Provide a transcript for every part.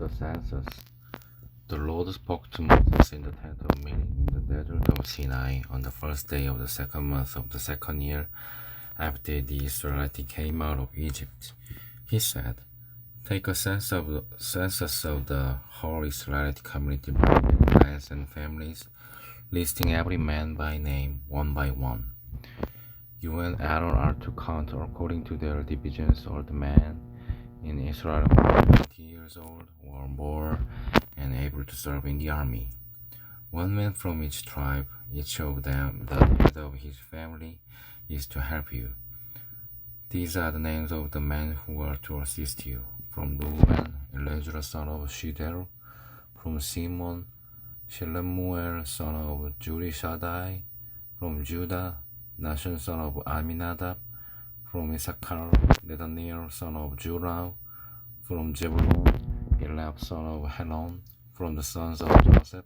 the census. The Lord spoke to Moses in the tent of meeting in the desert of Sinai on the first day of the second month of the second year after the Israelites came out of Egypt. He said, "Take a census of the whole Israelite community by their clans and families, listing every man by name, one by one. You and Aaron are to count according to their divisions all the men in Israel who are 20 years old or more and able to serve in the army. One man from each tribe, each of them the head of his family, is to help you. These are the names of the men who are to assist you. From Reuben, Eliezer son of Shidel. From Simon, Shelemuel son of Jurishaddai. From Judah, Nahshon son of Aminadab. From Issachar, Nathaniel son of Jurau. From Zebulun, Eliab son of Helon. From the sons of Joseph.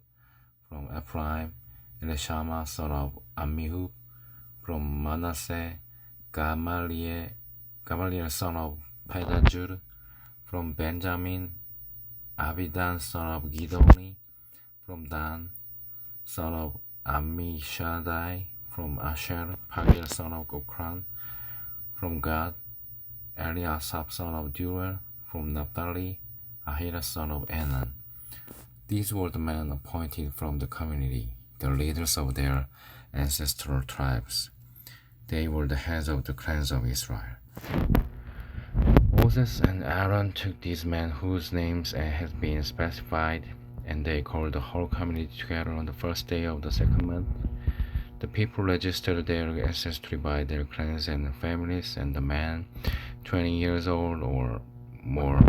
From Ephraim, Elishama son of Ammihud. From Manasseh, Gamaliel son of Pedahzur. From Benjamin, Abidan son of Gidoni. From Dan, son of Ammishaddai. From Asher, Pagiel son of Okran. From Gad, Eliasaph son of Deuel. From Naphtali, Ahira son of Enan. These were the men appointed from the community, the leaders of their ancestral tribes. They were the heads of the clans of Israel. Moses and Aaron took these men whose names had been specified, and they called the whole community together on the first day of the second month. The people registered their ancestry by their clans and families, and the men 20 years old or more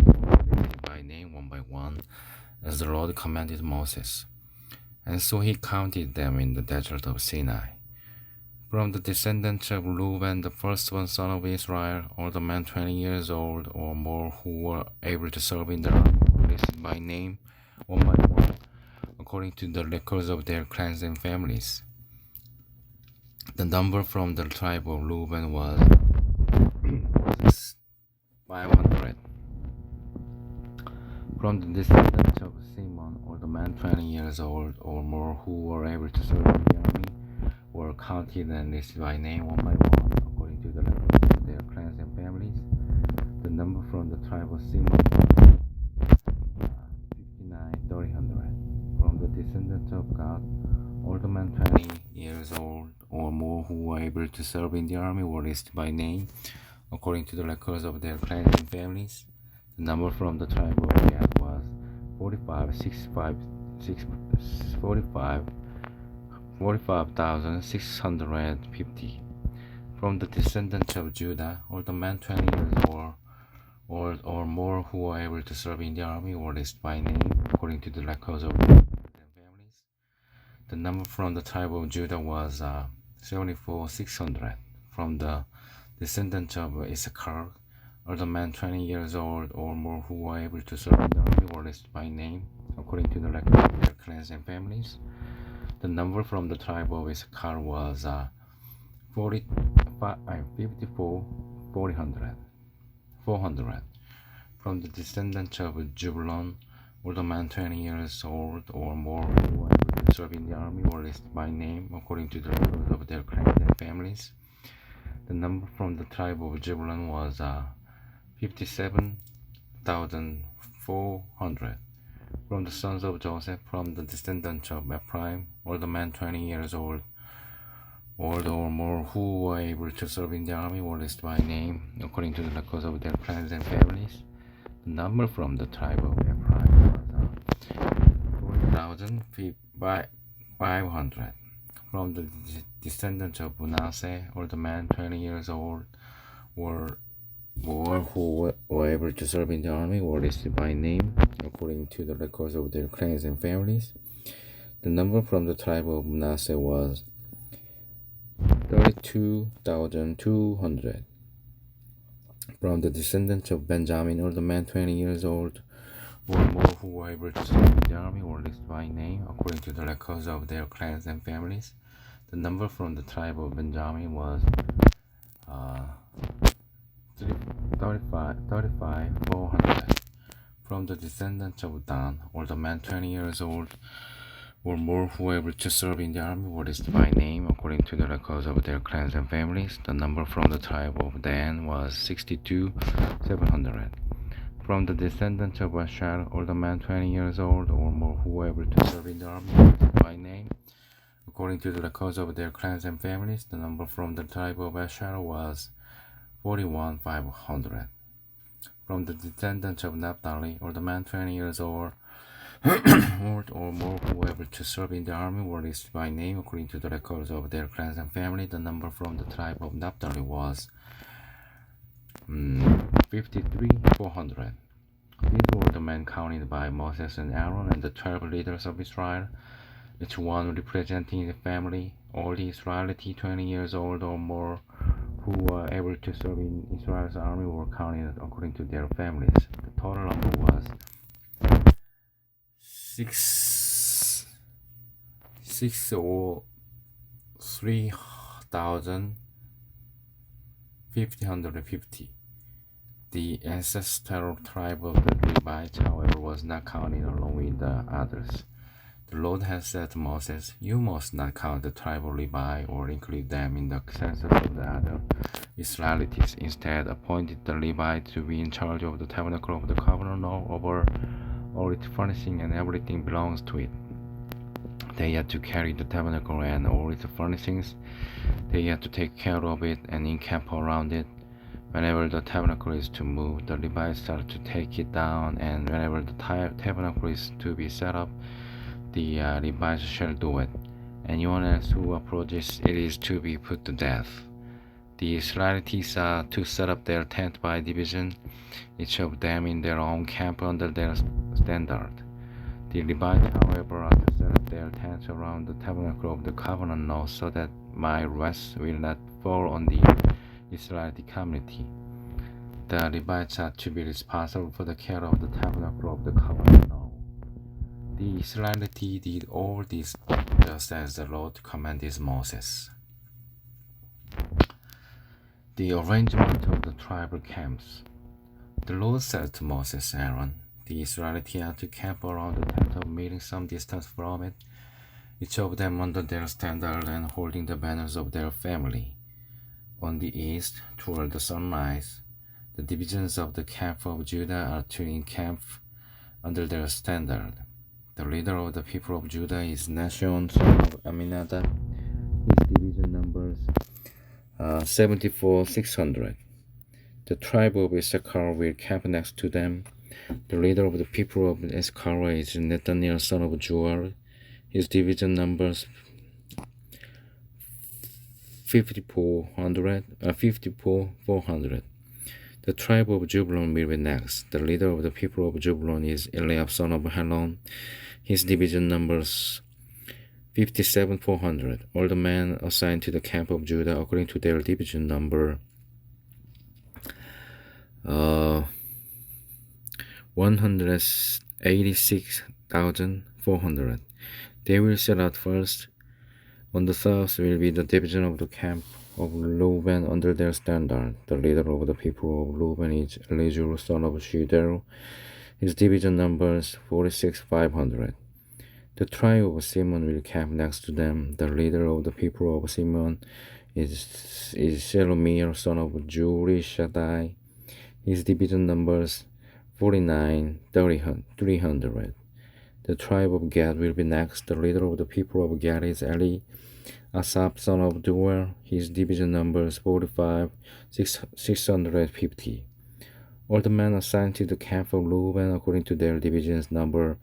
by name one by one, as the Lord commanded Moses. And so he counted them in the desert of Sinai. From the descendants of Reuben, the firstborn son of Israel, all the men 20 years old or more who were able to serve in the army were listed by name, one by one, according to the records of their clans and families. The number from the tribe of Reuben was 500. From the descendants of Simon, all the men 20 years old or more who were able to serve in the army were counted and listed by name one by one, according to the records of their clans and families. The number from the tribe of Simon was 59,300. From the descendants of Gad, all the men 20 years old or more who were able to serve in the army were listed by name, according to the records of their clans and families. The number from the tribe of Gad was 45,650. From the descendants of Judah, all the men 20 years old or more who were able to serve in the army were listed by name, according to the records of their families. The number from the tribe of Judah was 74,600. From the descendants of Issachar, all the men 20 years old or more who were able to serve in the army were listed by name, according to the records of their clans and families. The number from the tribe of Issachar was 400. From the descendants of Zebulun, all the men 20 years old or more who were able to serve in the army were listed by name, according to the records of their clans and families. The number from the tribe of Zebulun was 57,400. From the sons of Joseph, from the descendants of Ephraim, all the men 20 years old or more who were able to serve in the army were listed by name, according to the records of their clans and families. The number from the tribe of Ephraim was 40,500. From the descendants of Manasseh, all the men 20 years old or more who were able to serve in the army were listed by name, according to the records of their clans and families. The number from the tribe of Manasseh was 32,200. From the descendants of Benjamin, all the men 20 years old or more who were able to serve in the army were listed by name, according to the records of their clans and families. The number from the tribe of Benjamin was 35,400. From the descendants of Dan, older men 20 years old or more who were able to serve in the army were listed by name according to the records of their clans and families. The number from the tribe of Dan was 62,700. From the descendants of Asher, older men 20 years old or more who were able to serve in the army were listed by name according to the records of their clans and families. The number from the tribe of Asher was 41,500. From the descendants of Naphtali, older men 20 years old or more who were able to serve in the army were listed by name according to the records of their clans and family. The number from the tribe of Naphtali was 53,400. These were the men counted by Moses and Aaron and the 12 leaders of Israel, each one representing the family. All the Israelites 20 years old or more who were able to serve in Israel's army were counted according to their families. The total number was 3,550. The ancestral tribe of the Levites, however, was not counted along with the others. The Lord has said to Moses, "You must not count the tribe of Levi or include them in the census of the other Israelites. Instead, appointed the Levites to be in charge of the tabernacle of the covenant over all its furnishing and everything belongs to it. They had to carry the tabernacle and all its furnishings. They had to take care of it and encamp around it. Whenever the tabernacle is to move, the Levites are to take it down, and whenever the tabernacle is to be set up, the Levites shall do it. Anyone else who approaches it is to be put to death. The Israelites are to set up their tent by division, each of them in their own camp under their standard. The Levites, however, are to set up their tents around the tabernacle of the covenant law, so that my wrath will not fall on the Israelite community. The Levites are to be responsible for the care of the tabernacle of the covenant law. The Israelites did all this just as the Lord commanded Moses. The arrangement of the tribal camps. The Lord said to Moses and Aaron, "The Israelites are to camp around the tent of meeting some distance from it, each of them under their standard and holding the banners of their family. On the east, toward the sunrise, the divisions of the camp of Judah are to encamp under their standard. The leader of the people of Judah is Nahshon, son of Amminadab. His division numbers 74,600. The tribe of Issachar will camp next to them. The leader of the people of Issachar is Nathaniel, son of Juel. His division numbers 54,400. The tribe of Zebulun will be next. The leader of the people of Zebulun is Eliab, son of Helon. His division numbers 57,400. All the men assigned to the camp of Judah according to their division number 186,400. They will set out first. On the south will be the division of the camp of Reuben under their standard. The leader of the people of Reuben is Elizur, son of Shedeur. His division numbers 46,500. The tribe of Simeon will camp next to them. The leader of the people of Simeon is Shelomiel, son of Zurishaddai. His division numbers 49,300. The tribe of Gad will be next. The leader of the people of Gad is Eli, Asaph, son of Duel. His division numbers 45,650. All the men assigned to the camp of Reuben according to their divisions number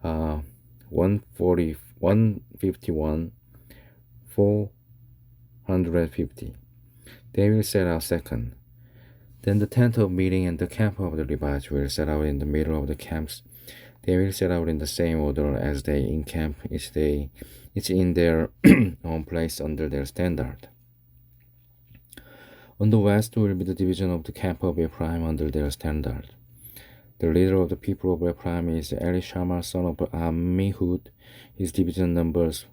151,450. They will set out second. Then the tent of meeting and the camp of the Levites will set out in the middle of the camps. They will set out in the same order as they encamp each in their own place under their standard. On the west will be the division of the camp of Ephraim under their standard. The leader of the people of Ephraim is Elishama, son of Ammihud. His division numbers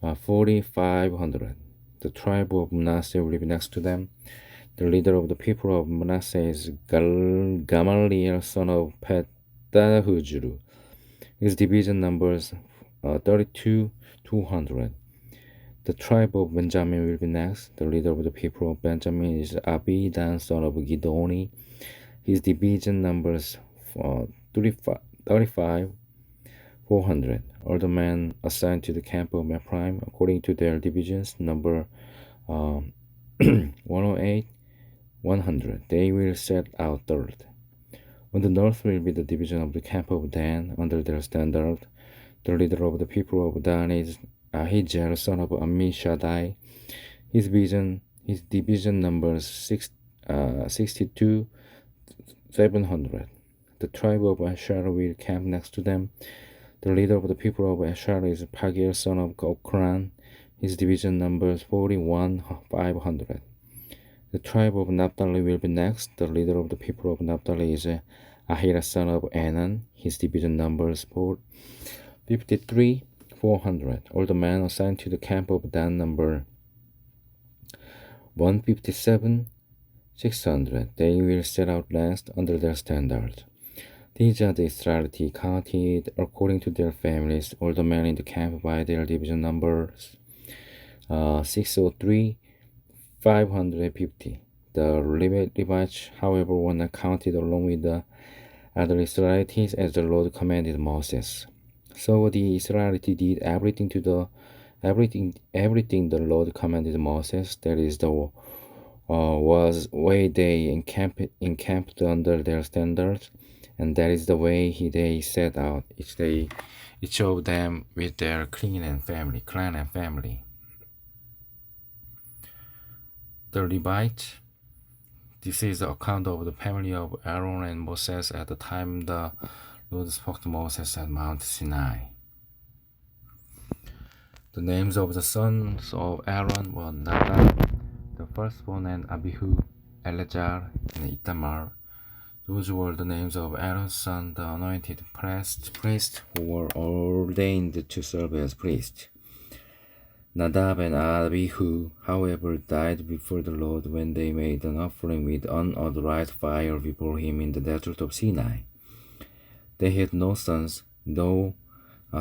4,500. The tribe of Manasseh will be next to them. The leader of the people of Manasseh is Gamaliel, son of Dahujuru. His division numbers 32 200. The tribe of Benjamin will be next. The leader of the people of Benjamin is Abidan, son of Gidoni. His division numbers 35 400. All the men assigned to the camp of Ephraim, according to their divisions, number 108 100. They will set out third. On the north will be the division of the camp of Dan under their standard. The leader of the people of Dan is Ahijah, son of Ammishaddai. His division numbers 62 700. The tribe of Asher will camp next to them. The leader of the people of Asher is Pagiel, son of Okran. His division numbers 41 500. The tribe of Naphtali will be next. The leader of the people of Naphtali is Ahira, son of Anan. His division numbers 53 400. All the men assigned to the camp of Dan number 157 600. They will set out last under their standard. These are the Israelites counted according to their families. All the men in the camp by their division numbers 603 550. The Levites, however, were not counted along with the other Israelites as the Lord commanded Moses. So the Israelites did everything the Lord commanded Moses. That is the was way they encamped under their standards, and that is the way they set out each day, each of them with their clan and family. The Levite. This is the account of the family of Aaron and Moses at the time the Lord spoke to Moses at Mount Sinai. The names of the sons of Aaron were Nadab, the firstborn, and Abihu, Eleazar, and Ithamar. Those were the names of Aaron's son, the anointed priests who were ordained to serve as priests. Nadab and Abihu, however, died before the Lord when they made an offering with unauthorized fire before him in the desert of Sinai. They had no sons, though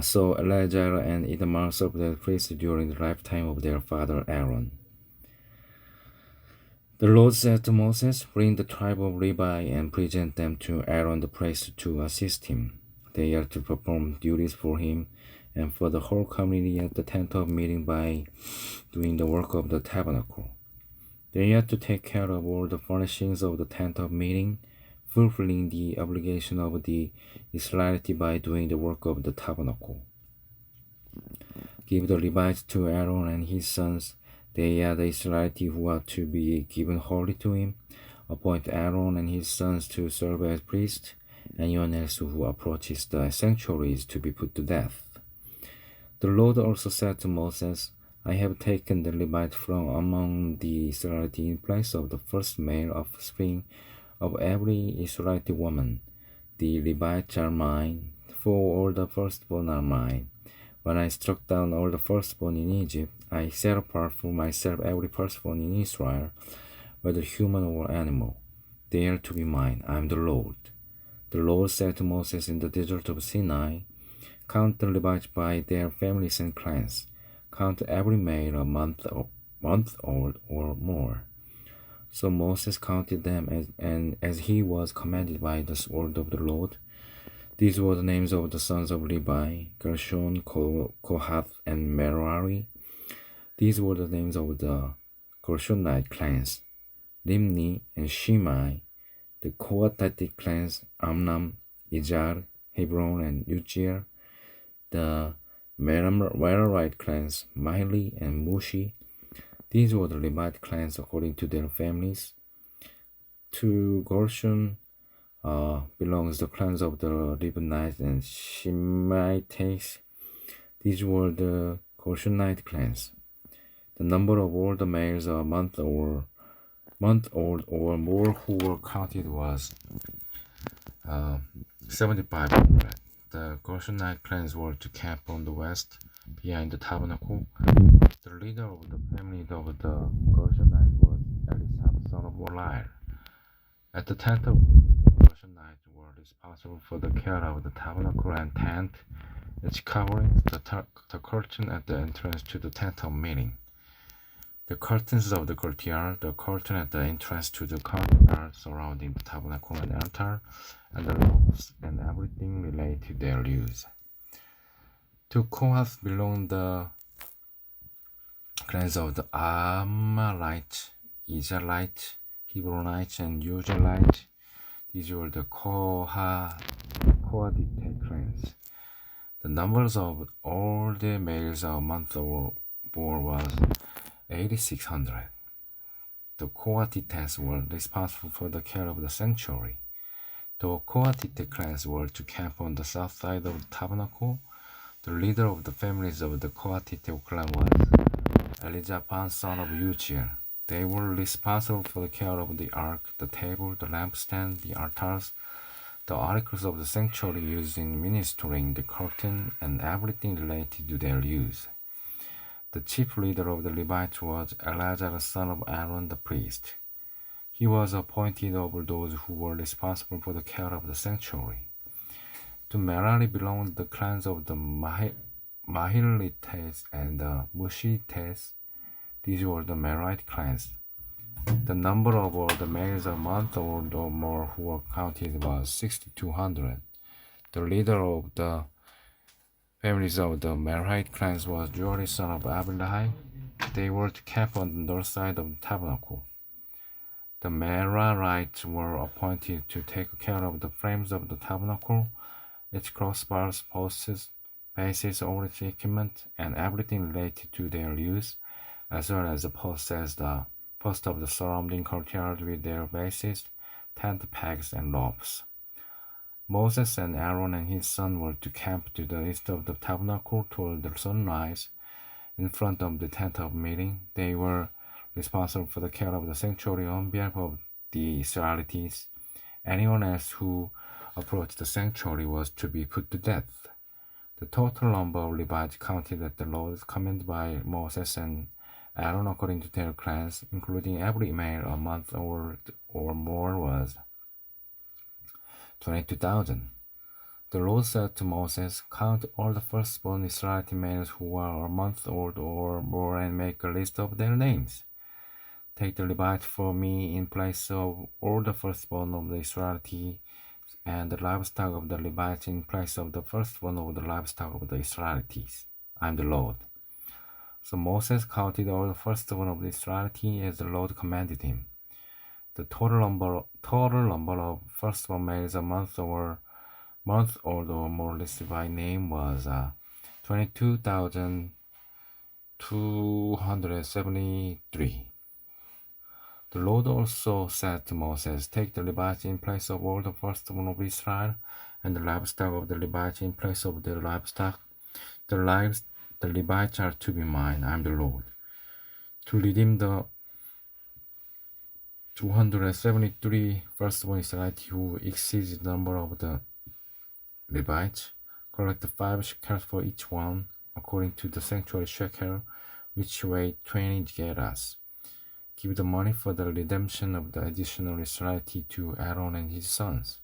so Eleazar and Ithamar served as priests during the lifetime of their father Aaron. The Lord said to Moses, "Bring the tribe of Levi and present them to Aaron the priest to assist him. They are to perform duties for him and for the whole community at the tent of meeting by doing the work of the tabernacle. They are to take care of all the furnishings of the tent of meeting, fulfilling the obligation of the Israelites by doing the work of the tabernacle. Give the Levites to Aaron and his sons. They are the Israelites who are to be given wholly to him. Appoint Aaron and his sons to serve as priests. Anyone else who approaches the sanctuary is to be put to death." The Lord also said to Moses, "I have taken the Levite from among the Israelites in place of the first male offspring of every Israelite woman. The Levites are mine, for all the firstborn are mine. When I struck down all the firstborn in Egypt, I set apart for myself every firstborn in Israel, whether human or animal. They are to be mine. I am the Lord." The Lord said to Moses in the desert of Sinai, "Count the Levites by their families and clans. Count every male a month old or more." So Moses counted them as he was commanded by the word of the Lord. These were the names of the sons of Levi: Gershon, Kohath, and Merari. These were the names of the Gershonite clans: Limni and Shimei. The Kohathitic clans: Amram, Izhar, Hebron, and Uziel. The Merarite clans: Mahli and Mushi. These were the Levite clans according to their families. To Gershon belongs the clans of the Libanites and Shimeites. These were the Gershonite clans. The number of all the males a month old or more who were counted was 7,500. The Gershonite clans were to camp on the west, behind the tabernacle. The leader of the family of the Gershonites was Elisab, son of Moriah. At the tent of the Gershonites were responsible for the care of the tabernacle and tent, its coverings, the curtain at the entrance to the tent of meeting, the curtains of the courtyard, the curtain at the entrance to the courtyard surrounding the tabernacle and altar, and the ropes and everything related to their use. To Kohath belonged the clans of the Amalekites, Israelites, Hebronites, and Uzzielites. These were the Kohathite clans. The numbers of all the males a month or more was 8,600. The Kohathites were responsible for the care of the sanctuary. The Kohathite clans were to camp on the south side of the tabernacle. The leader of the families of the Kohathite clan was Elizaphan, son of Uzziel. They were responsible for the care of the ark, the table, the lampstand, the altars, the articles of the sanctuary used in ministering, the curtain, and everything related to their use. The chief leader of the Levites was Eleazar, son of Aaron the priest. He was appointed over those who were responsible for the care of the sanctuary. To Merari belonged the clans of the Mahilites and the Mushites. These were the Merite clans. The number of all the males a month old or more who were counted was 6,200. The leader of the families of the Merite clans was Joris, son of Abinahai. They were to camp on the north side of the tabernacle. The Merarites were appointed to take care of the frames of the tabernacle, its crossbars, posts, bases, all its equipment, and everything related to their use, as well as the posts of the surrounding courtyard with their bases, tent pegs, and ropes. Moses and Aaron and his son were to camp to the east of the tabernacle toward the sunrise, in front of the tent of meeting. They were responsible for the care of the sanctuary on behalf of the Israelites. Anyone else who approached the sanctuary was to be put to death. The total number of Levites counted at the Lord's command by Moses and Aaron according to their clans, including every male a month old or more, was 22,000. The Lord said to Moses, "Count all the firstborn Israelite males who are a month old or more and make a list of their names. Take the Levite for me in place of all the firstborn of the Israelites, and the livestock of the Levites in place of the firstborn of the livestock of the Israelites. I am the Lord." So Moses counted all the firstborn of the Israelites as the Lord commanded him. The total number of firstborn males a month old or more listed by name was 22,273. The Lord also said to Moses, "Take the Levites in place of all the firstborn of Israel, and the livestock of the Levites in place of their livestock. The Levites are to be mine. I am the Lord." To redeem the 273 firstborn Israelites who exceeded the number of the Levites, collect 5 shekels for each one, according to the sanctuary shekel, which weighed 20 gerahs. Give the money for the redemption of the additional Israelite to Aaron and his sons.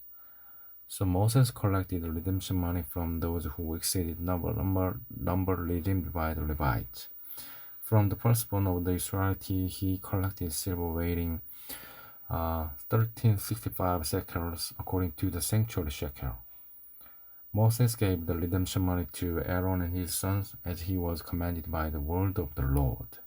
So Moses collected the redemption money from those who exceeded number redeemed by the Levites. From the firstborn of the Israelite, he collected silver weighing 1365 shekels according to the sanctuary shekel. Moses gave the redemption money to Aaron and his sons as he was commanded by the word of the Lord.